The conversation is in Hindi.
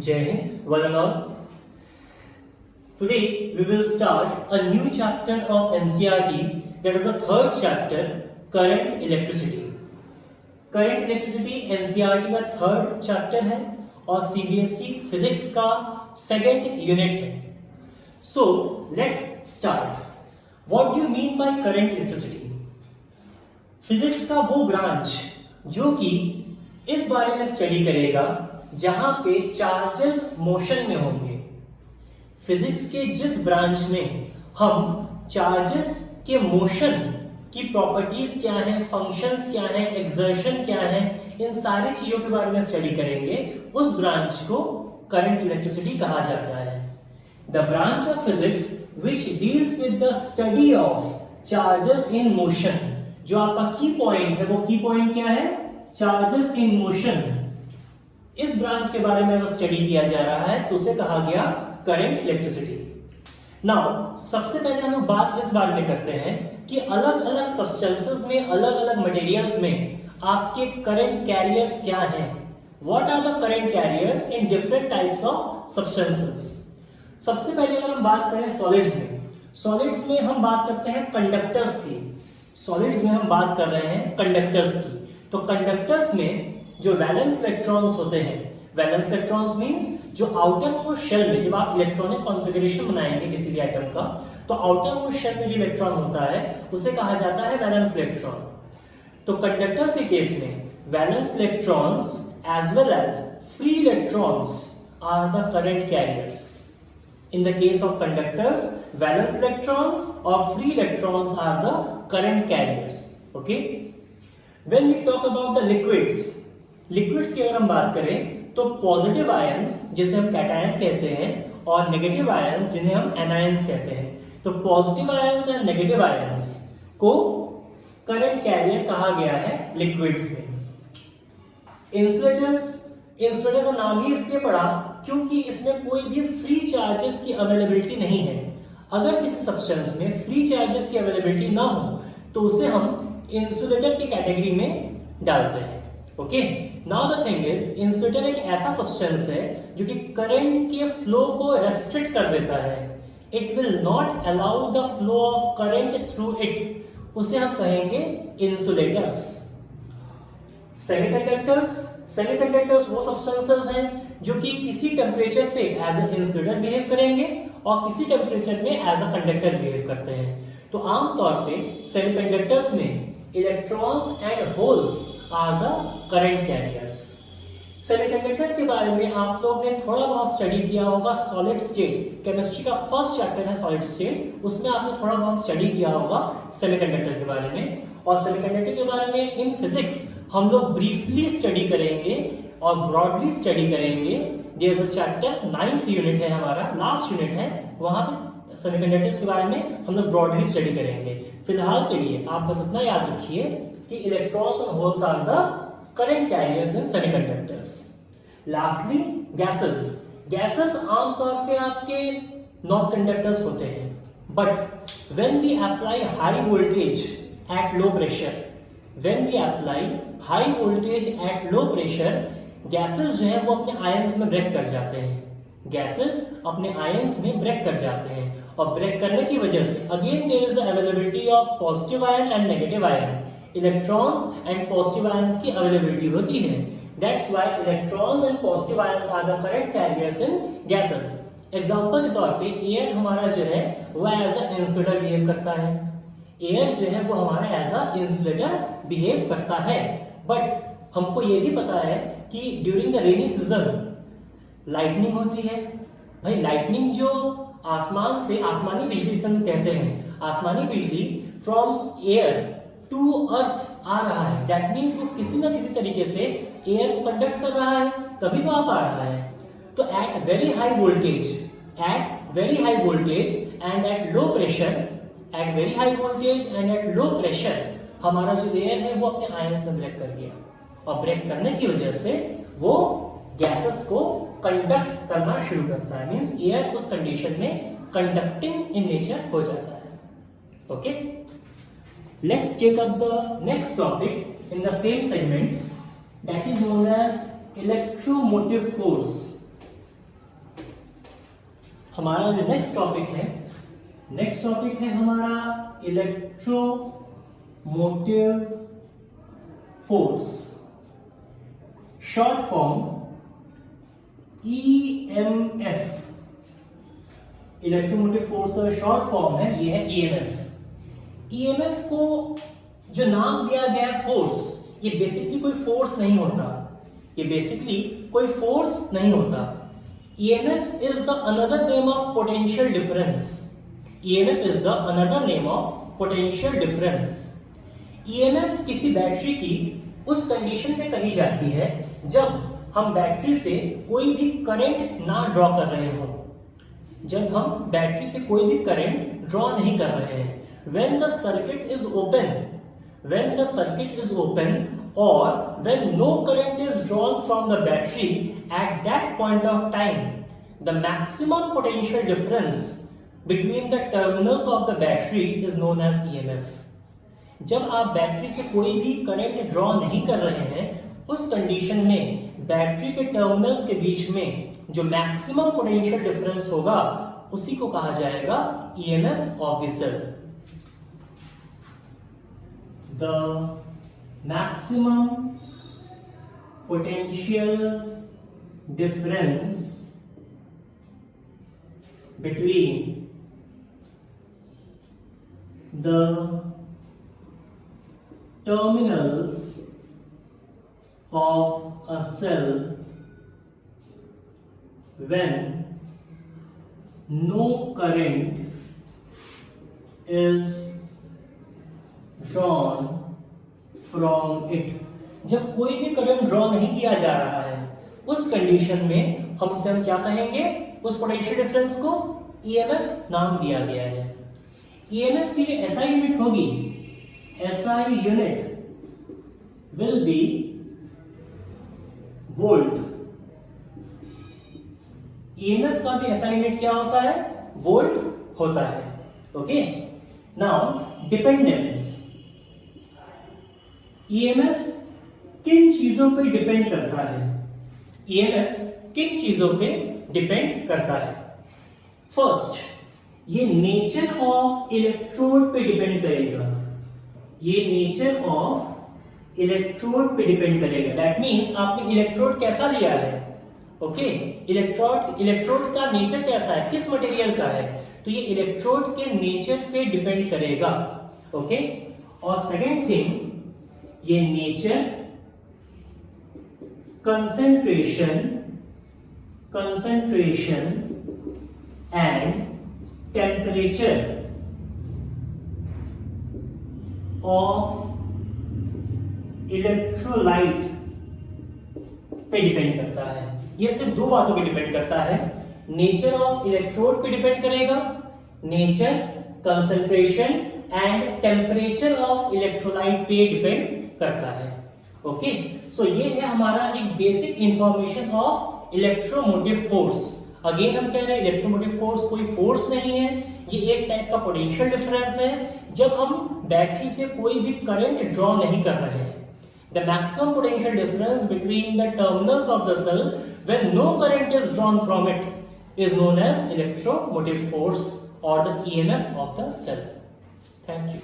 Jai Hind, one and all. Today we will start a new chapter of NCERT, that is the third chapter, Current Electricity. Current Electricity NCERT का थर्ड चैप्टर है और CBSE फिजिक्स का सेकेंड यूनिट है. So let's start. What do you mean by current electricity? Physics का वो ब्रांच जो कि इस बारे में स्टडी करेगा जहां पे चार्जेस मोशन में होंगे. फिजिक्स के जिस ब्रांच में हम चार्जेस के मोशन की प्रॉपर्टीज क्या है, फंक्शंस क्या है, एक्सर्शन क्या है, इन सारी चीजों के बारे में स्टडी करेंगे, उस ब्रांच को करंट इलेक्ट्रिसिटी कहा जाता है. The branch of physics which deals with the study of charges in motion. जो आपका की पॉइंट है, वो की पॉइंट क्या है? Charges in motion. इस ब्रांच के बारे में अगर स्टडी किया जा रहा है तो उसे कहा गया करंट इलेक्ट्रिसिटी. नाउ सबसे पहले हम लोग बात इस बारे में करते हैं कि अलग अलग सब्सटेंसेस में, अलग अलग मटेरियल्स में आपके करंट कैरियर्स क्या हैं. What are the current carriers in different types of substances. सबसे पहले अगर हम बात करें सॉलिड्स में हम बात करते हैं कंडक्टर्स की. सॉलिड्स में हम बात कर रहे हैं कंडक्टर्स की. तो कंडक्टर्स में जो वैलेंस इलेक्ट्रॉन्स होते हैं, वैलेंस इलेक्ट्रॉन्स मींस जो आउटर मोस्ट शेल में, जब आप इलेक्ट्रॉनिक कॉन्फ़िगरेशन बनाएंगे किसी भी एटम का, तो आउटर मोस्ट शेल में जो इलेक्ट्रॉन होता है उसे कहा जाता है वैलेंस इलेक्ट्रॉन. तो कंडक्टर्स के केस में valence electrons as well as free electrons are the current carriers. In the case of conductors, valence electrons or free electrons are the current carriers. Okay? When we talk about the liquids की अगर हम बात करें तो पॉजिटिव आयंस जिसे हम कैटायन कहते हैं और नेगेटिव आयंस जिन्हें हम एनायंस कहते हैं. तो positive ions and negative ions को करंट कैरियर कहा गया है लिक्विड्स में. इंसुलेटर का नाम ही इसलिए पड़ा क्योंकि इसमें कोई भी फ्री चार्जेस की अवेलेबिलिटी नहीं है. अगर किसी सब्सटेंस में फ्री चार्जेस की अवेलेबिलिटी ना हो तो उसे हम इंसुलेटर की कैटेगरी में डालते हैं. Okay, now the thing is, insulator एक ऐसा सब्सटेंस है जो कि करंट के फ्लो को रेस्ट्रिक्ट कर देता है. It will not allow the flow of current through it. उसे हम कहेंगे इंसुलेटर्स. सेमीकंडक्टर्स वो सब्सटेंसेस हैं जो कि किसी टेम्परेचर पे एज ए इंसुलेटर बिहेव करेंगे और किसी टेम्परेचर में एज अ कंडक्टर बिहेव करते हैं. तो आमतौर पे सेमीकंडक्टर्स में electrons and holes are the current carriers. Semiconductor के बारे में आप लोगों ने थोड़ा बहुत स्टडी किया होगा. सॉलिड स्टेट केमिस्ट्री का फर्स्ट चैप्टर है सॉलिड स्टेट, उसमें आपने थोड़ा बहुत स्टडी किया होगा सेमीकंडक्टर के बारे में. और सेमीकंडक्टर के बारे में इन फिजिक्स हम लोग ब्रीफली स्टडी करेंगे और ब्रॉडली स्टडी करेंगे. There is a chapter, 9th unit है हमारा, लास्ट यूनिट है, वहां पे सेमीकंडक्टर्स के बारे में हम लोग ब्रॉडली स्टडी करेंगे. फिलहाल के लिए आप बस इतना याद रखिए कि इलेक्ट्रॉन्स और holes are the current carriers in semiconductors. Lastly gases आमतौर पे आपके नॉन कंडक्टर्स होते हैं. But when we apply high voltage at low pressure, gases जो है वो अपने आयंस में ब्रेक कर जाते हैं. गैसेस अपने आयंस में ब्रेक कर जाते हैं और ब्रेक करने की वजह से again there is availability of positive ion and negative ion. Electrons and positive ions की अवेलेबिलिटी होती है. That's why electrons and positive ions are the current carriers in gases. Example के तौर पे एयर हमारा जो है वो एज अ इंसुलेटर बिहेव करता है. एयर जो है वो हमारा एज अ इंसुलेटर बिहेव करता है. बट हमको ये भी पता है कि during the rainy season lightning होती है. भाई लाइटनिंग जो आसमान से, आसमानी बिजली जिसे हम कहते हैं, आसमानी बिजली फ्रॉम एयर टू अर्थ आ रहा है. दैट मीन्स वो किसी ना किसी तरीके से एयर को कंडक्ट कर रहा है, तभी तो आ रहा है. तो at very high voltage and at low pressure, हमारा जो एयर है वो अपने आयंस में ब्रेक कर गया और ब्रेक करने की वजह से वो गैसेस को कंडक्ट करना शुरू करता है. मींस एयर उस कंडीशन में कंडक्टिंग इन नेचर हो जाता है. Okay, let's take up the next topic in the same segment, that is known as electromotive force. हमारा जो नेक्स्ट टॉपिक है हमारा electromotive force, short form EMF। Electromotive force का शॉर्ट फॉर्म है, ये है EMF। EMF को जो नाम दिया गया है फोर्स, ये बेसिकली कोई फोर्स नहीं होता, EMF is the another name of potential difference। EMF किसी बैटरी की उस कंडीशन में कही जाती है जब हम बैटरी से कोई भी करंट ना ड्रॉ कर रहे हो, नहीं कर रहे हैं। when the circuit is open or when no current is drawn from the battery at that point of time, the maximum potential difference between the terminals of the battery is known as EMF। जब आप बैटरी से कोई भी करंट ड्रॉ नहीं कर रहे हैं, उस कंडीशन में बैटरी के टर्मिनल्स के बीच में जो मैक्सिमम पोटेंशियल डिफरेंस होगा उसी को कहा जाएगा EMF of the cell। The maximum potential difference between the terminals of a cell when no current is drawn from it। जब कोई भी करंट ड्रॉ नहीं किया जा रहा है, उस कंडीशन में हम क्या कहेंगे? उस पोटेंशियल डिफरेंस को EMF नाम दिया गया है। EMF की जो SI यूनिट होगी, SI unit will be volt. EMF का भी SI यूनिट क्या होता है? वोल्ट होता है। Okay, now dependence. EMF किन चीजों पे डिपेंड करता है? फर्स्ट, ये नेचर ऑफ इलेक्ट्रोड पे डिपेंड करेगा। दैट मींस आपने इलेक्ट्रोड कैसा लिया है? ओके, इलेक्ट्रोड का नेचर कैसा है, किस मटेरियल का है, तो ये इलेक्ट्रोड के नेचर पे डिपेंड करेगा। ओके, और सेकेंड थिंग, ये nature, concentration and temperature of electrolyte पे डिपेंड करता है। ये सिर्फ दो बातों पे डिपेंड करता है, नेचर ऑफ इलेक्ट्रोड पे डिपेंड करेगा, nature, concentration and temperature of electrolyte पे डिपेंड करता है। ओके, सो ये है हमारा एक basic information of electromotive force. Again हम कह रहे हैं इलेक्ट्रोमोटिव फोर्स कोई फोर्स नहीं है, ये एक टाइप का पोटेंशियल डिफरेंस है जब हम बैटरी से कोई भी करंट ड्रॉ नहीं कर रहे हैं। The maximum potential difference between the terminals of the cell when no current is drawn from it is known as electromotive force or the EMF of the cell. Thank you.